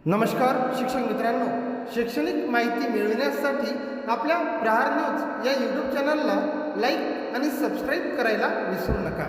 नमस्कार शिक्षक मित्रांनो, शैक्षणिक माहिती मिळविण्यासाठी आपल्या प्रहार न्यूज या यूट्यूब चॅनलला लाईक आणि सबस्क्राईब करायला विसरू नका.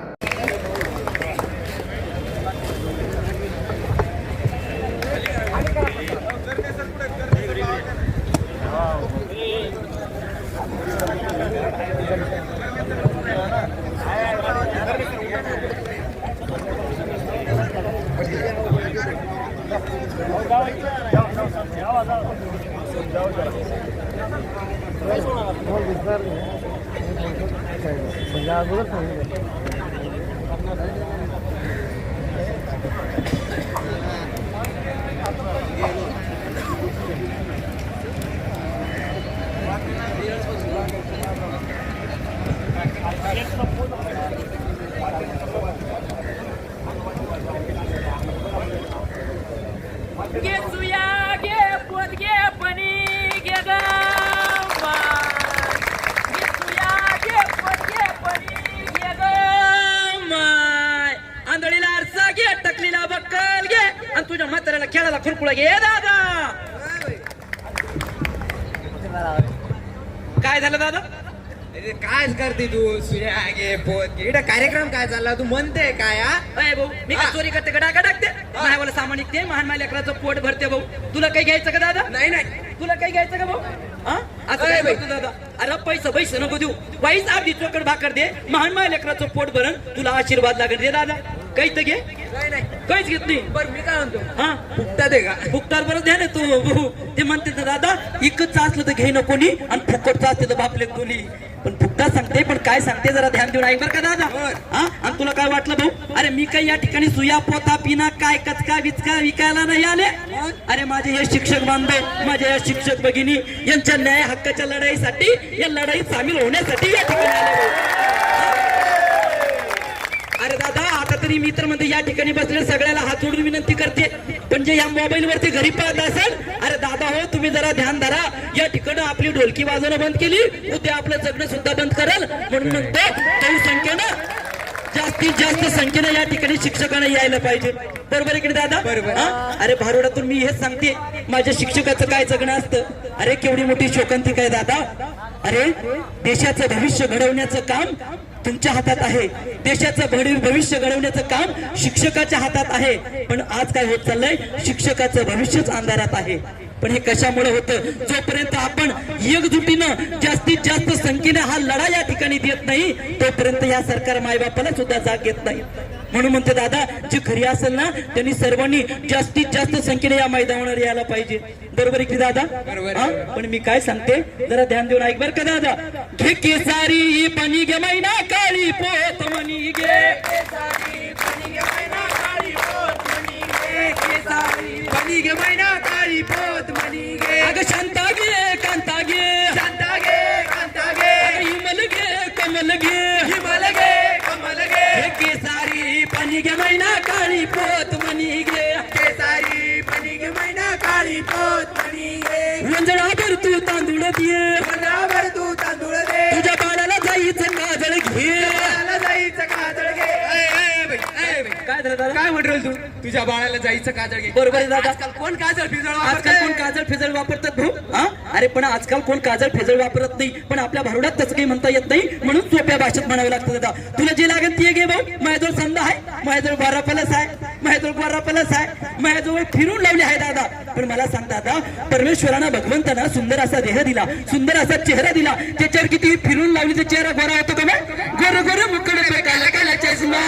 गे सुया गे पोत गे पनी गे गमा गे सुया गे पोत गे पनी गे गमा आंधळीला आरसा घे टकलीला बक्कल घे आणि तुझ्या म्हाताऱ्याला खेळाला खुरकुळा घे दादा. काय झालं दादा? काय करते तू सुया गे पोत गे इकडे कार्यक्रम काय चालला तू म्हणते काय अय भाऊ मी काय चोरी करते गडा टाकते माझ्यावाला सामान निघते महान माझ्या लेकराचं पोट भरते भाऊ. तुला काही घ्यायचं का दादा? नाही नाही तुला काही घ्यायचं का भाऊ? असं काय बोलतो दादा? अरे पैसे नको देऊ, वाईच अर्धी चोकड भाकर दे, महान माझ्या लेकराचं पोट भरण, तुला आशीर्वाद लागेल दे दादा. काही तर घे. नाही काहीच घेत नाही. बरं मी काय म्हणतो हा फुकटा दे का फुकटार बरं द्या ना तू. ते म्हणते ना दादा इकडचं असलं तर घे ना कोणी आणि फुकटचं असलं तर बापले कोणी. पण फुकटा सांगते पण काय सांगते जरा ध्यान देऊन ऐक बरं का दादा. हा आणि तुला काय वाटलं भाऊ? अरे मी काही या ठिकाणी सुया पोता पिना काय कचका विचका विकायला नाही आले. अरे माझे हे शिक्षक बांधव, माझ्या या शिक्षक भगिनी यांच्या न्याय हक्काच्या लढाईसाठी, या लढाईत सामील होण्यासाठी या ठिकाणी आले भाऊ. अरे दादा आता तरी मित्र म्हणजे या ठिकाणी बसले सगळ्याला हात जोडून विनंती करते, पण जे या मोबाईल वरती घरी पाहत असाल, अरे दादा हो तुम्ही जरा ध्यान धरा. या ठिकाणी आपली ढोलकी वाजवणं बंद केली, उद्या आपलं जगणं सुद्धा बंद करेल. म्हणून म्हणतो बहुसंख्येनं जास्तीत जास्त संख्येनं या ठिकाणी शिक्षकांना यायला पाहिजे. बरोबर इकडे दादा? बरोबर. अरे भारुडातून मी हेच सांगते, माझ्या शिक्षकाचं काय जगणं असतं. अरे केवढी मोठी शोकांतिका आहे दादा. अरे देशाचं भविष्य घडवण्याचं काम तुमच्या हातात आहे, देशाचं भविष्य घडवण्याचं काम शिक्षकाच्या हातात आहे. पण आज काय होत चाललंय, शिक्षकाचं भविष्यच अंधारात आहे. पण हे कशामुळे होतं? जोपर्यंत आपण एकजुटीनं जास्तीत जास्त संख्येने हा लढा या ठिकाणी देत नाही, तोपर्यंत या सरकार मायबापाला सुद्धा जाग घेत नाही. म्हणून म्हणते दादा जे खरी असेल ना त्यांनी सर्वांनी जास्तीत जास्त संख्येने या मैदानावर यायला पाहिजे. बरोबर की दादा? पण मी काय सांगते जरा ध्यान देऊन ऐक बरं का दादा. घे केसारी पनी गे मैना काळी पोत मनी गे केसारी बनी गे मैना काळी पोत मनी गे केसारी बनी गे मैना काळी पोत मनी गे अगं शांता गे कांता गे शांता गे कांता गे हिमल गे कमल गे हिमल गे कमल गे घे केसारी पनी गे मैना काळी पोत मनी गे केसारी बनी गे मैना काळी पोत मनी गे वंजळाभर तू तांदूळ दे, वंजळाभर तू तांदूळ दे, तुझ्या बाळाला जायचं काजळ घे. बाळाला जायचं काजळ घे. काय झालं दादा? काय म्हणतो तू? तुझ्या बाळाला जायचं काजळ घे. बरोबर आहे दादा. आजकाल कोण काजळ फिजळ आजकाल कोण काजळ फेजळ वापरतात भाऊ? अरे पण आजकाल कोण काजळ फेजळ वापरत नाही, पण आपल्या भारुडात तसं काही म्हणता येत नाही, म्हणून सोप्या भाषेत म्हणावं लागतं दादा. तुला जे लागेल ते घे भाऊ. माझ्याजवळ संध आहे, माझ्याजवळ बारा पलस आहे, माझ्याजवळ बारा पलस आहे, माझ्याजवळ फिरून लावली आहे दादा. पण मला सांग दादा, परमेश्वरानं भगवंताना सुंदर असा देह दिला, सुंदर असा चेहरा दिला, त्याच्यावर किती फिरून लावली तर चेहरा गोरा होतो का? गोर गोर मुकड काला काला चष्मा.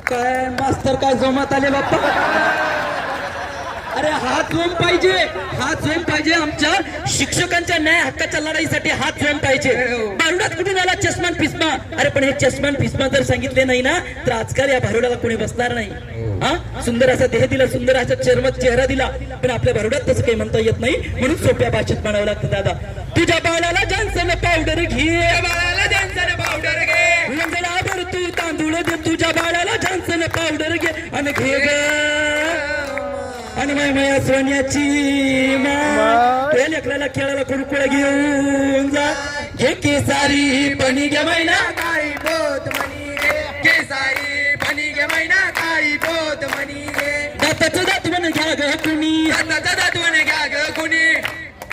काय मास्तर काय जोमात आले बाप्पा. अरे हात जोम पाहिजे, हात जोम पाहिजे. आमच्या शिक्षकांच्या न्याय हक्काच्या लढाईसाठी हात जोम पाहिजे. भारुडात कुठून आला चष्मान फिस्मा? अरे पण हे चष्मान फिस्मा जर सांगितले नाही ना तर आजकाल या भारुडाला कोणी बसणार नाही. सुंदर असा देह दिला, सुंदर असा चेहरा दिला, पण आपल्या भारुडात तसं काही म्हणता येत नाही, म्हणून सोप्या भाषेत म्हणावं लागतं दादा. तुझ्या बाळाला जॉन्सन पावडर घे, बाळाला जॉन्सन पावडर घे, वंजळाभर तू तांदूळ दे, तुझ्या बाळाला जॉन्सन पावडर घे आणि घे ग आणि माया सोन्याची माय लेकराला खेळाला कुरकुळ घेऊन जा. घे केसारी पणी गे मैना काळी पोत मनी गे केसारी बनी गे मैना काळी पोत मनी गे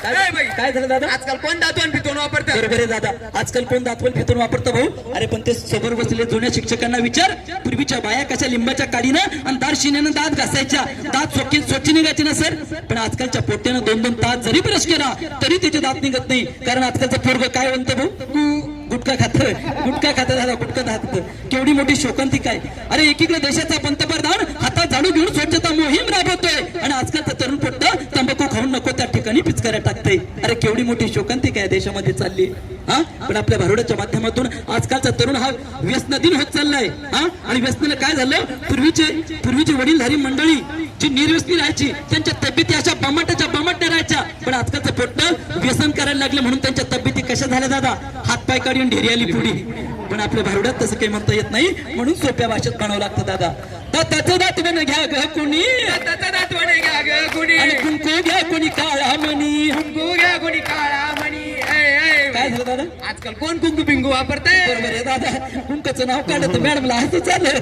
ए बाई, काय झालं दादा? आजकाल कोण दातवण पितोन वापरतात? बरोबर आहे दादा, आजकाल कोण दातवल फितून वापरतं भाऊ? अरे पण ते समोर बसलेले जुन्या शिक्षकांना विचार, पूर्वीच्या बाया कशा लिंबाच्या काडीनं आणि दार शिन्यानं दात घासायच्या, दात स्वच्छ निघायचे ना सर. पण आजकालच्या पोट्यानं 2-2 तास जरी ब्रश केला तरी त्याचे दात निघत नाही. कारण आजकालचं पोरग काय म्हणतं भाऊ? गुटखा खात झाला, गुटखा खात. केवढी मोठी शोकांतिका आहे. अरे एकीकडे देशाचा पंतप्रधान हातात झाडू घेऊन स्वच्छता मोहीम राबवतोय आणि आजकालचं तरुण पोट्ट तंबाखू खाऊन नको त्या ठिकाणी पिचकाऱ्या टाकतंय. अरे केवढी मोठी शोकांतिका आहे देशामध्ये चालली. हा पण आपल्या भारुडाच्या माध्यमातून आजकालचा तरुण हा व्यसनाधीन होत चाललाय. हा आणि व्यसनाला काय झालं? पूर्वीचे वडीलधारी मंडळी जी निर्व्यसनी राहायची, त्यांच्या तब्येती अशा बमाट्याच्या राहायच्या. पण आजकालचं पोट्ट व्यसन करायला लागलं म्हणून त्यांच्या तब्येती कशा झाल्या दादा? हातपाय काढून ढेरी आली पुढी. पण आपल्या भारुडात तसं काही म्हणता येत नाही म्हणून सोप्या भाषेत म्हणावं लागतं दादा. दाताचं दातवण घ्या ग कोणी, दाताचं दातवण घ्या ग कोणी, आणि कुंकू घ्या कोणी काळा मणी. कुंकू घ्या कोणी काळा मणी. काय झालं दादा? आजकाल कोण कुंकू पिंकू वापरतंय? बरोबर आहे दादा, कुंकाचं नाव काढलं तर मॅडमला हसू चाललं.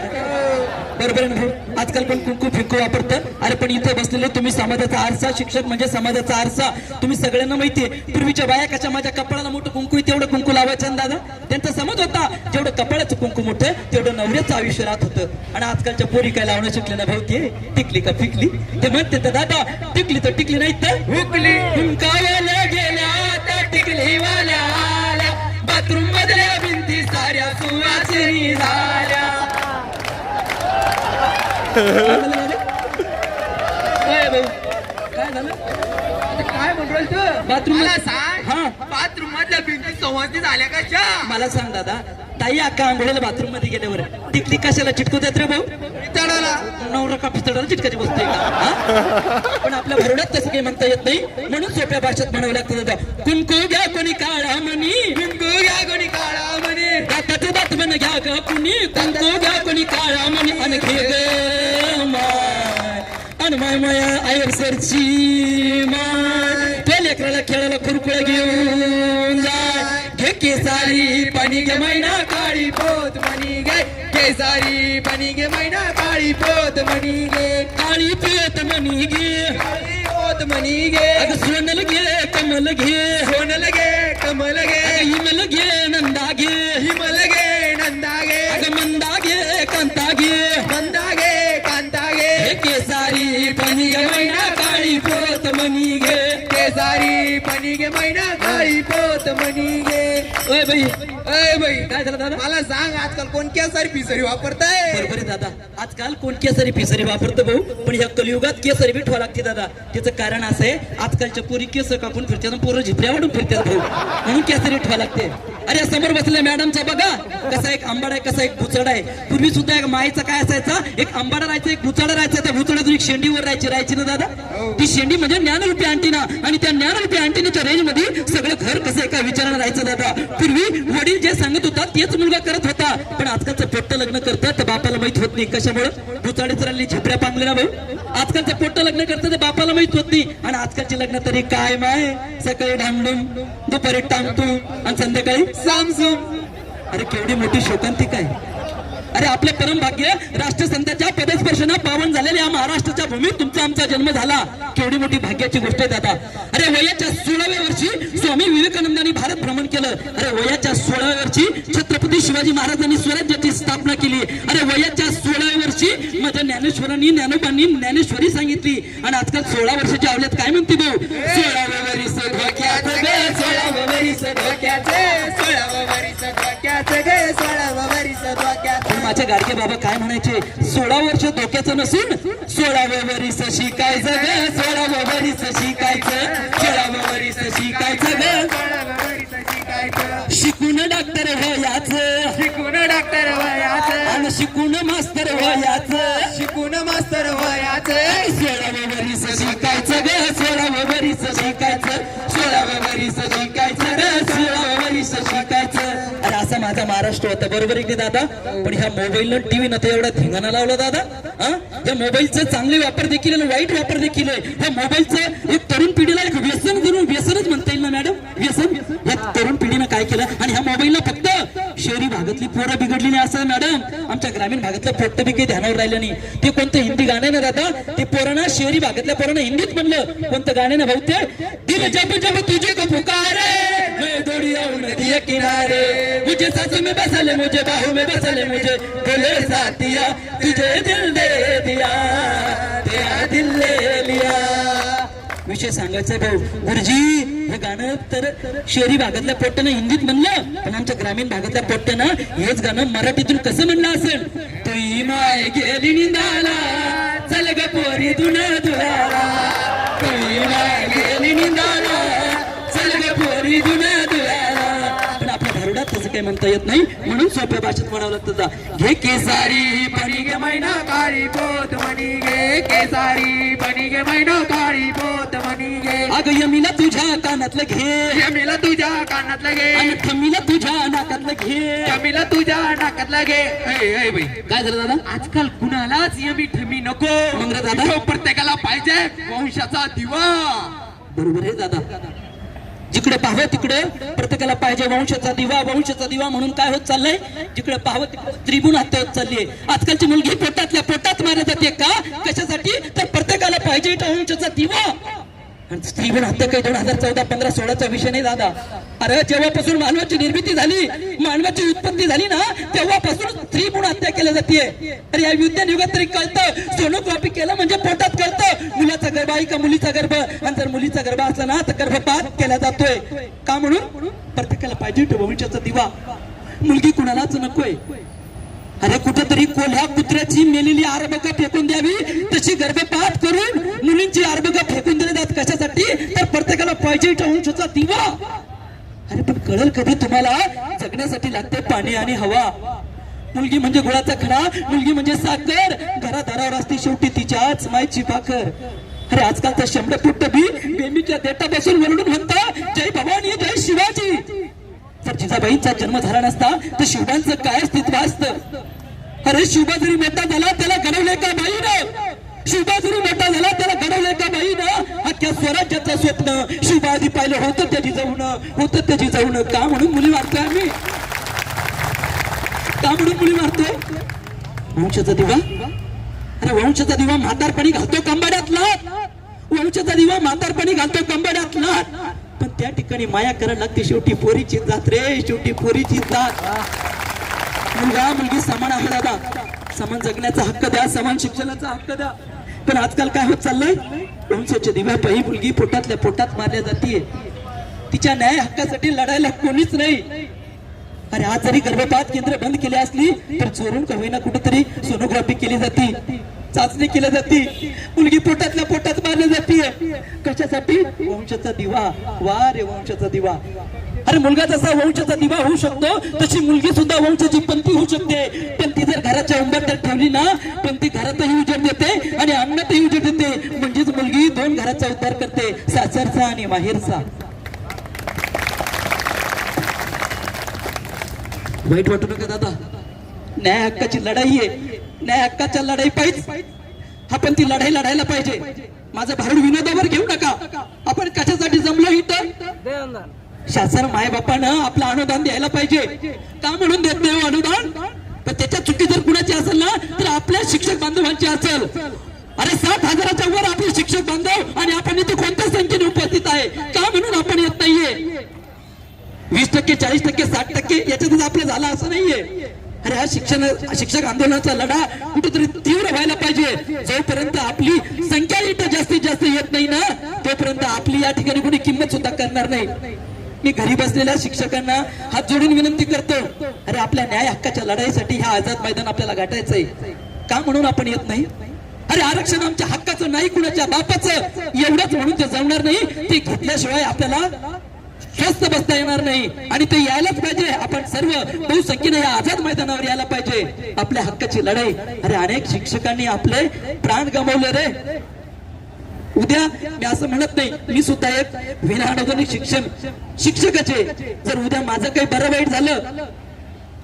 बरोबर आहे ना भाऊ? आजकाल पण कुंकू फिंकू वापरतं. अरे पण इथे बसलेले तुम्ही समाजाचा आरसा, शिक्षक म्हणजे समाजाचा आरसा. तुम्ही सगळ्यांना माहितीये पूर्वीच्या बाया कशा माझ्या कपाळाला मोठं कुंकू आहे तेवढं कुंकू लावायचं ना दादा. त्यांचा समज होता जेवढं कपाळाचं कुंकू मोठं तेवढं नवऱ्याचं आयुष्य राहत होतं. आणि आजकालच्या पोरी काय लावणं शिकले ना भाऊ? ते टिकली का फिकली ते म्हणते तर दादा. टिकली तर टिकली नाही तर हुकली. हुंकायला गेल्या त्या टिकली वाल्या आल्या, बाथरूम मधल्या भिंती साऱ्या सुवासिनी झाल्या. काय भाऊ? काय झालं? काय म्हणतोय तू? बाथरूम मला मध्ये- सांग, हा. बाथरूम मधल्या भिंती संवादी झाल्या कशा? मला सांग दादा, ताई अक्का आंघोळीला बाथरूम मध्ये गेल्यावर टिकली कशाला चिटकू देत रे भाऊ? चढाला नवरा का पितळाला चिटकाची बसते का? हा? पण आपल्या भरवड्यात तसं काही म्हणता येत नाही म्हणून सोप्या भाषेत म्हणावं लागतं दादा. कुंकू घ्या कोणी काळा मणी, कुंकू घ्या कोणी काळा मणी. दाताचं दातवण घ्या ग कुणी, कुंकू घ्या कोणी काळा मणी. आणि घे ग माय, आणि माय आयर सरची माय, त्या लेकराला खेळायला खुरकुळ्या घेऊन जाय. घे केसारी पाणी घे मैना काळी पोत मणी गे, केसारी पाणी घे मैना काळी पोत मणी गे, काळी पेत मणी घे. काळी पोत मणी गे. अगं सोनल घे कमल घे, सोनल गे कमल गे, हिमल घे नंदा घे, हिमल गे नंदा गे, अगं मंदा घे कांता घे. मंदा गे कांता गे, हे केसारी पाणी घे मैना काळी पोत मणी घे. केसारी पाणी घे मैना काळी पोत मणी गे. ओय बाई, अय बाई, काय झालं दादा? मला सांग आजकाल कोण केसारी पिसरी वापरताय? बरोबर आहे दादा, आजकाल कोण केसरी पिसरी वापरतं भाऊ. पण या कलियुगात केसरी बी ठेवा लागते दादा. त्याचं कारण असं आहे आजकालच्या पोरी केस कापून फिरतात, पोरं झिपऱ्यावरून फिरतात भाऊ, म्हणून केसरी ठेवा लागते. अरे समोर बसलेल्या मॅडमचा बघा कसा एक आंबाडा आहे, कसा एक भुचडा आहे. पूर्वी सुद्धा एक मायचा काय असायचा, एक आंबाडा राहायचा, एक भुचडा राहायचा. त्या भुचड्यातून एक शेंडीवर राहायची ना दादा. ती शेंडी म्हणजे ज्ञानरूपी अँटिना, आणि त्या ज्ञानरूपी अँटिनाच्या रेंज मध्ये सगळं घर कसं आहे काय विचारायला राहायचं दादा. पूर्वी वडील जे सांगत होता तेच मुलगा करत होता. पण आजकालचं पोट्ट लग्न करतात तर बापाला माहित होत नाही. कशामुळे? भुचाडीच राहिली झेपऱ्या पांगले ना भाऊ. आजकालचं पोट्ट लग्न करतात तर बापाला माहित होत नाही. आणि आजकालचे लग्न तरी काय माय, सकाळी ढामडूम, दुपारी टांगतू आणि संध्याकाळी सामसूम. अरे केवढी मोठी शोकांतिका आहे. अरे आपले परमभाग्य राष्ट्रसंतांच्या पदस्पर्शना पावन झालेल्या महाराष्ट्राच्या भूमीत तुमचा आमचा जन्म झाला. केवढी मोठी भाग्याची गोष्ट आहे दादा. अरे वयाच्या 16व्या वर्षी स्वामी विवेकानंदांनी भारत भ्रमण केलं. अरे वयाच्या 16व्या वर्षी छत्रपती शिवाजी महाराजांनी स्वराज्याची स्थापना केली. अरे वयाच्या 16व्या वर्षी माझ्या ज्ञानेश्वरांनी ज्ञानोबांनी ज्ञानेश्वरी सांगितली. आणि आजकाल 16 वर्षाच्या आवल्यात काय म्हणते भाऊ? 16व्या वरीस धोक्याचं ग, 16व्या वरीस धोक्याचं, 16व्या वरीस धोक्याचं गे, 16व्या वरीस धोक्याचं. माझे गाडगे बाबा काय म्हणायचे? 16 वर्ष धोक्याचं नसून 16व्या वरीस शिकायचं ग, 16व्या वरीस शिकायचं, 16व्या वरीस शिकायचं ग. 16व्या वरीस शिकायचं, शिकून डॉक्टर व्हायचं, शिकून डॉक्टर वयाचं, आणि शिकून मास्तर व्हायचं, शिकून मास्तर वयाचं. 16व्या वरीस शिकायचं ग, 16व्या वरीस शिकायचं, 16व्या वरीस शिकायचं ग, 16व्या वरीस शिकायचं. अरे असा माझा महाराष्ट्र होता. बरोबर आहे की दादा? पण ह्या मोबाईलनं टीव्ही न एवढा धिंगाणा लावला दादा. हा या मोबाईलचा चांगले वापर देखील आणि वाईट वापर देखील आहे. या मोबाईलचं एक तरुण पिढीला एक व्यसन जरूर व्यसनच म्हणता येईल ना मॅडम, व्यसन. या तरुण पिढीनं काय केलं आणि ह्या मोबाईलला फक्त शहरी भागातली पोरं बिघडली नाही असं मॅडम, आमच्या ग्रामीण भागातलं पोट्ट बी काही ध्यानावर राहिलं नाही. ते कोणतं हिंदी गाणं ना दादा, ते पोरांना शहरी भागातल्या पोरांना हिंदीत म्हणलं कोणतं गाणं ना भाऊ ते, दिल जब जब तुझे को पुकारे मैं दौड़ी आऊं नदी के किनारे, मुझे सांसों में बसा ले, मुझे बाहों में बसा ले, मुझे बोले साथिया तुझे दिल दे दिया, तेरा दिल ले लिया. विषय सांगायचा भाऊ गुरुजी, हे गाणं तर शहरी भागातल्या पोट्ट्यानं हिंदीत म्हणलं, पण आमच्या ग्रामीण भागातल्या पोट्ट्यानं हेच गाणं मराठीतून कसं म्हणलं असेल. तुई माय गेली निंदाला, चल ग पोरी तुला दुराला, तुई माय गेली निंदाला, चल ग पोरी तुला दुराला. पण आपल्या भारुडात तसं काही म्हणता येत नाही, म्हणून सोप्या भाषेत म्हणावं लागतं. घे केसारी बनी गे मैना काळी पोत मनी गे, केसारी बनी गे मैना काळी पोत मनी गे. अगं यमीला तुझ्या कानातलं घे, यमीला तुझ्या कानातलं घे, आणि थमीला तुझ्या नाकातलं घे. यमीला तुझ्या नाकातलं घे. ए बाई, काय झालं दादा? आजकाल कुणालाच यमी ठमी नको, मग रे दादा? तो प्रत्येकाला पाहिजे वंशाचा दिवा. बरोबर आहे दादा, जिकडे पाहावं तिकडे प्रत्येकाला पाहिजे वंशाचा दिवा, वंशाचा दिवा. म्हणून काय होत चाललंय, जिकडे पाहावं तिकडे त्रिगुण हत्या होत चाललीये. आजकालची मुलगी पोटातल्या पोटात मारली जाते का, कशासाठी, तर प्रत्येकाला पाहिजे वंशाचा दिवा. त्रिगुण हत्या काही 2014, 15, 16चा विषय नाही दादा. अरे जेव्हापासून मानवाची निर्मिती झाली, मानवाची उत्पत्ती झाली ना, तेव्हापासून त्रिगुण हत्या केली जाते. अरे या विज्ञान युगात तरी कळतं, सोनोग्राफी केलं म्हणजे पोटात कळतं मुलाचा गर्भ आहे का मुलीचा गर्भ, आणि जर मुलीचा गर्भ असला ना तर गर्भपात केला जातोय. का, म्हणून प्रत्येकाला पाहिजे वंशाचा दिवा. मुलगी कुणालाच नकोय. अरे कुठेतरी कोल्ह्या कुत्र्याची मेलेली आरबका फेकून द्यावी, तशी गर्भपात करून मुलींची आरबका फेकून दिली जात. कशासाठी, तर प्रत्येकाला पाहिजे वंशाचा दिवा. अरे पण कळेल कधी तुम्हाला, जगण्यासाठी लागते पाणी आणि हवा. मुलगी म्हणजे गुळाचा खडा, मुलगी म्हणजे साखर, घरादारावर असते शेवटी तिच्याच मायची भाकर. अरे आजकाल तर 100 फूट बी बेंबीच्या देठापासून वरडून म्हणता जय भवानी जय शिवाजी. जर जिजाबाईंचा जन्म झाला नसता तर शिवबांचं काय अस्तित्व असतं. अरे शिवबा जरी मोठा झाला त्याला घडवले का बाईनं, शिवबा जरी मोठा झाला त्याला घडवले का बाईनं. अख्ख्या स्वराज्याचं स्वप्न शिवबा आधी पाहिलं होतं, त्याची जाऊन होतं, त्याची जाऊन. का म्हणून मुली मारतोय आम्ही, का म्हणून मुली मारतोय. वंशाचा दिवा, अरे वंशाचा दिवा म्हातारपणी घालतो कंबाड्यातला, वंशाचा दिवा म्हातारपणी घालतो कंबाड्यातला. पण त्या ठिकाणी माया करायला लागते शेवटी पोरीची जात रे, शेवटी पोरीची जात. मुलगा मुलगी समान आहे दादा, समान जगण्याचा हक्क द्या, समान शिक्षणाचा हक्क द्या. पण आजकाल काय होत चाललंय, वंशाच्या दिव्यापायी मुलगी पोटातल्या पोटात मारल्या जाते. तिच्या न्याय हक्कासाठी लढायला कोणीच नाही. अरे आज जरी गर्भपात केंद्र बंद केली असली तर चोरून का होईना कुठेतरी सोनोग्राफी केली जाते, चाचणी केली जाते, मुलगी पोटातल्या पोटात मारली जाते. कशासाठी, वंशाचा दिवा. वा रे वंशाचा दिवा. अरे मुलगा जसा वंशाचा दिवा होऊ शकतो तशी मुलगी सुद्धा वंशाची पंथी होऊ शकते. पण ती जर घराच्या उंबरठ्यात ठेवली ना, पण ती घरातही उजेड देते आणि अंगणातही उजेड देते. म्हणजेच मुलगी 2 घराचा उद्धार करते, सासरचा आणि माहेरचा. वाईट वाटू नका दादा, न्याय हक्काची लढाई आहे. न्याय हक्काच्या लढाई पाहिजे, आपण ती लढाई लढायला पाहिजे. माझं भारूड विनोदावर घेऊ नका. आपण कशासाठी जमलो इथं, शासन मायबापानं आपलं अनुदान द्यायला पाहिजे. का म्हणून देत नाही अनुदान, पण त्याच्या चुकी जर कुणाची असेल ना तर आपल्या शिक्षक बांधवांची असेल. अरे 7,000च्या वर आपले शिक्षक बांधव आणि आपण इथे कोणत्या संख्येने उपस्थित आहे, का म्हणून आपण येत नाहीये. 20%, 40%, 60% याच्यातच आपलं झालं असं नाहीये. अरे हा शिक्षक आंदोलनाचा लढा कुठेतरी तीव्र व्हायला पाहिजे. जोपर्यंत आपली संख्या इथं जास्तीत जास्त येत नाही ना, तोपर्यंत आपली या ठिकाणी कोणी किंमत सुद्धा करणार नाही. मी घरी बसलेल्या शिक्षकांना हात जोडून विनंती करतो, अरे आपल्या न्याय हक्काच्या लढाईसाठी हा आझाद मैदान आपल्याला गाठायचंय. का म्हणून आपण येत नाही. अरे आरक्षण आमच्या हक्काचं नाही, कुणाच्या बापाचं, एवढंच म्हणून ते जमणार नाही. ते घेतल्याशिवाय आपल्याला स्वस्थ बसता येणार नाही आणि ते यायलाच पाहिजे. आपण सर्व बहुसंख्येने या आझाद मैदानावर यायला पाहिजे, आपल्या हक्काची लढाई. अरे अनेक शिक्षकांनी आपले प्राण गमावले रे. उद्या मी असं म्हणत नाही, मी सुद्धा एक विनाअनुदानित शिक्षकाचे. जर उद्या माझं काही बरं वाईट झालं,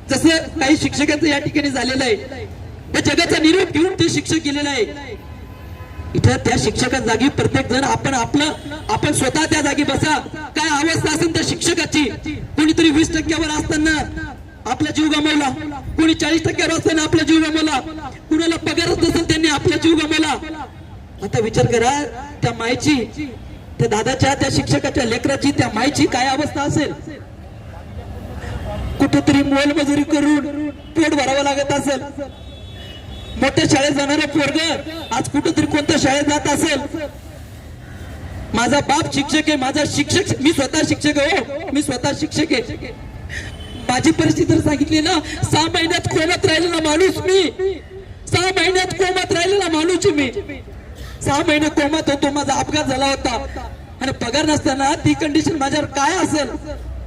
जसं काही शिक्षकांचं या ठिकाणी झालेलं आहे, त्या जगाचा निरोप घेऊन ते शिक्षक गेलेले आहे. इथं त्या शिक्षका जागी प्रत्येक जण आपण स्वतः त्या जागी बसा. काय अवस्था असेल त्या शिक्षकाची. कोणीतरी 20% असताना आपला जीव गमावला, कोणी 40% असताना आपला जीव गमावला, कुणाला पगारच नसेल त्यांनी आपला जीव गमावला. आता विचार करा त्या मायची, त्या दादाच्या, त्या शिक्षकाच्या लेकराची, त्या मायची काय अवस्था असेल. कुठेतरी मोलमजुरी करून पोट भरावं लागत असेल. मोठ्या शाळेत जाणारं पोरग आज कुठेतरी कोणत्या शाळेत जात असेल. माझा बाप शिक्षक आहे, माझा शिक्षक, मी स्वतः शिक्षक आहे. हो, मी स्वतः शिक्षक आहे. माझी परिस्थिती तर सांगितली ना. 6 महिन्यात कोमात राहिलेला माणूस मी. 6 महिन्यात कोमात राहिलेला माणूस मी. 6 महिने कोमात होतो. माझा अपघात झाला होता आणि पगार नसताना ती कंडिशन माझ्यावर काय असेल.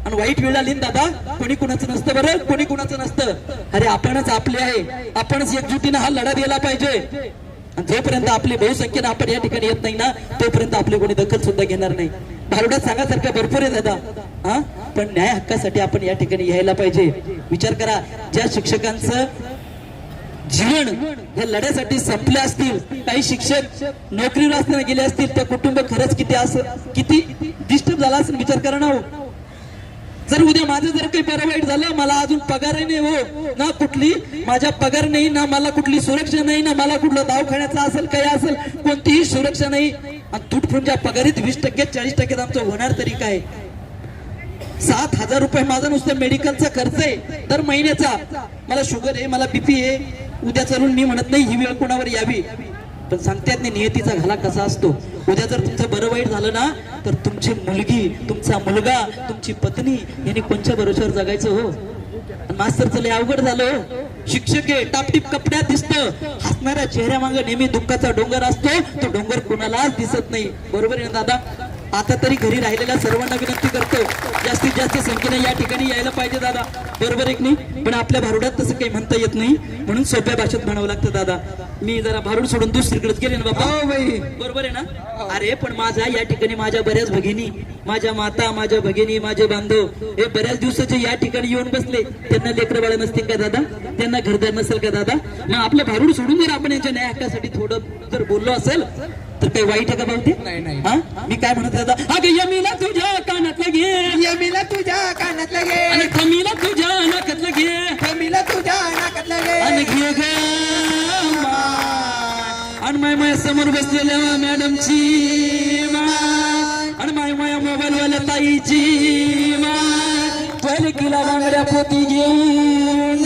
आणि वाईट वेळ आली दादा. कोणी कुणाचं नसतं बरं, कोणी कुणाचं नसतं. अरे आपणच आपले आहे. आपणच एकजुटीनं हा लढा दिला पाहिजे. जोपर्यंत आपली बहुसंख्येनं आपण या ठिकाणी येत नाही ना, तोपर्यंत आपली कोणी दखल सुद्धा घेणार नाही. भारुडात सांगासारखं भरपूर आहे दादा. हा, पण न्याय हक्कासाठी आपण या ठिकाणी यायला पाहिजे. विचार करा, ज्या शिक्षकांचं जीवन या लढ्यासाठी संपले असतील, काही शिक्षक नोकरीवर असताना गेले असतील, त्या कुटुंब खरंच किती डिस्टर्ब झाला असेल. विचार करा ना. हो, जर उद्या माझं जर काही बरं वाईट झालं, मला अजून पगारही नाही, हो ना, कुठली माझ्या पगार नाही ना, मला कुठली सुरक्षा नाही ना, मला कुठलं दवाखान्याचं असेल काही असेल कोणतीही सुरक्षा नाही. आणि तुटपुंच्या पगारीत 20% 40% आमचं होणार तरी काय. 7,000 रुपये माझा नुसतं मेडिकलचा खर्च आहे दर महिन्याचा. मला शुगर आहे, मला बीपी आहे. उद्या चालून मी म्हणत नाही ही वेळ कोणावर यावी, पण सांगतात नाही नियतीचा घाला कसा असतो. उद्या जर तुमचं बरं वाईट झालं ना, तर तुमची मुलगी, तुमचा मुलगा, तुमची पत्नी यांनी कोणत्या भरोश्यावर जगायचं. हो, मास्तरचं लय अवघड झालं. हो, शिक्षक आहे, टापटीप कपड्यात दिसतं, हसणाऱ्या चेहऱ्यामागे नेहमी दुःखाचा डोंगर असतो. तो डोंगर कुणालाच दिसत नाही. बरोबर आहे ना दादा. आता तरी घरी राहिलेल्या सर्वांना विनंती करतो, जास्तीत जास्त संख्येने या ठिकाणी यायला पाहिजे दादा. बरोबर आहे की नाही. पण आपल्या भारुडात तसं काही म्हणता येत नाही, म्हणून सोप्या भाषेत म्हणावं लागतं दादा. मी जरा भारूड सोडून दुसरीकडेच गेले ना बाबा. बरोबर आहे ना. अरे पण माझा या ठिकाणी माझ्या बऱ्याच भगिनी, माझ्या माता, माझ्या भगिनी, माझे बांधव हे बऱ्याच दिवसाचे या ठिकाणी येऊन बसले. त्यांना लेकरं बाळ नसतील का दादा, त्यांना घरदार नसेल का दादा. मग आपलं भारूड सोडून जर आपण यांच्या न्याय हक्कासाठी थोडं जर बोललो असेल तर काही वाईट आहे का भाऊ ते. हा, मी काय म्हणत दादा, अगं यमीला तुझ्या कानातलं घे, यमीला तुझ्या कानातलं घे, आणि कमीला तुझ्या नाकातलं घे, कमीला तुझ्या नाकातलं घे, आणि घे ग आणि माय समोर बसलेल्या मॅडमची माय, आणि माया मोबाईल वाल्या ताईची माय, पलकीला बांगड्या पोती घेऊन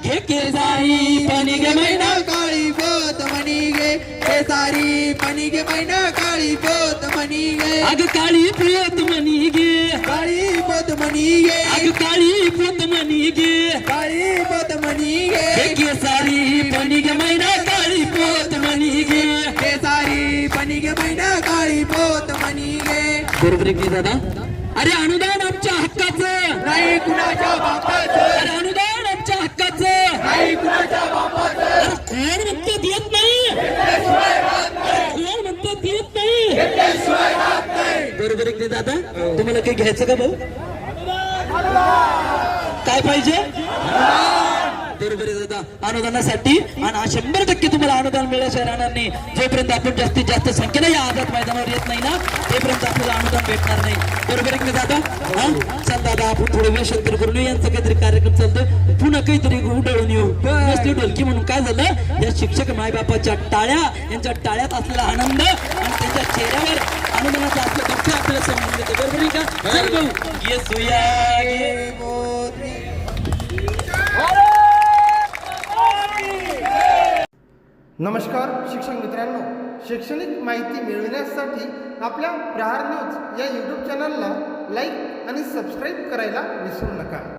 घे केसारी पाणी गे मैना काळी पोत मनी गे, केसारी पाणी गे मैना काळी पोत मनी गे, अग काळी पोत मनी गे, काळी पोत मनी गे, अग काळी पोत मनी गे, काळी पोत मनी गे, घे केसारी पाणी गे मैना काळी पोत मनी गे, केसारी पाणी गे मैना काळी पोत मनी गे. बरोबर आहे की दादा. अरे अनुदान आमच्या हक्काचं नाही कुणाच्या बापाचं, अरे अनुदान आमच्या हक्काचं नाही कुणाच्या बापाचं, अरे कोण म्हणतो देत नाही, कोण म्हणतो देत नाही. घेतल्याशिवाय राहत नाही. बरोबर आहे की नाही दादा. तुम्हाला काही घ्यायचं का भाऊ. काय पाहिजे. बरोबर आहे दादा. अनुदानासाठी आणि 100% तुम्हाला अनुदान मिळाल्याशिवाय राहणार नाही. जोपर्यंत आपण जास्तीत जास्त संख्येने या आझाद मैदानावर येत नाही ना, तोपर्यंत आपल्याला अनुदान भेटणार नाही. बरोबर आहे की नाही दादा. हा, चल दादा आपण थोडं वेळ शंकर करून येऊ. यांचा काहीतरी कार्यक्रम चालतो, पुन्हा काहीतरी उडवून येऊ. नुसती ढोलकी म्हणून काय झालं, या शिक्षक मायबापाच्या टाळ्या, यांच्या टाळ्यात असलेला आनंद आणि त्यांच्या चेहऱ्यावर अनुदानाचं असलं दुःख आपल्याला समजून येतं. बरोबर आहे का. चल भाऊ येसूया गे. नमस्कार शिक्षक मित्रांनो, शैक्षणिक माहिती मिळविण्यासाठी आपल्या प्रहार न्यूज या यूट्यूब चॅनलला लाईक आणि सबस्क्राईब करायला विसरू नका.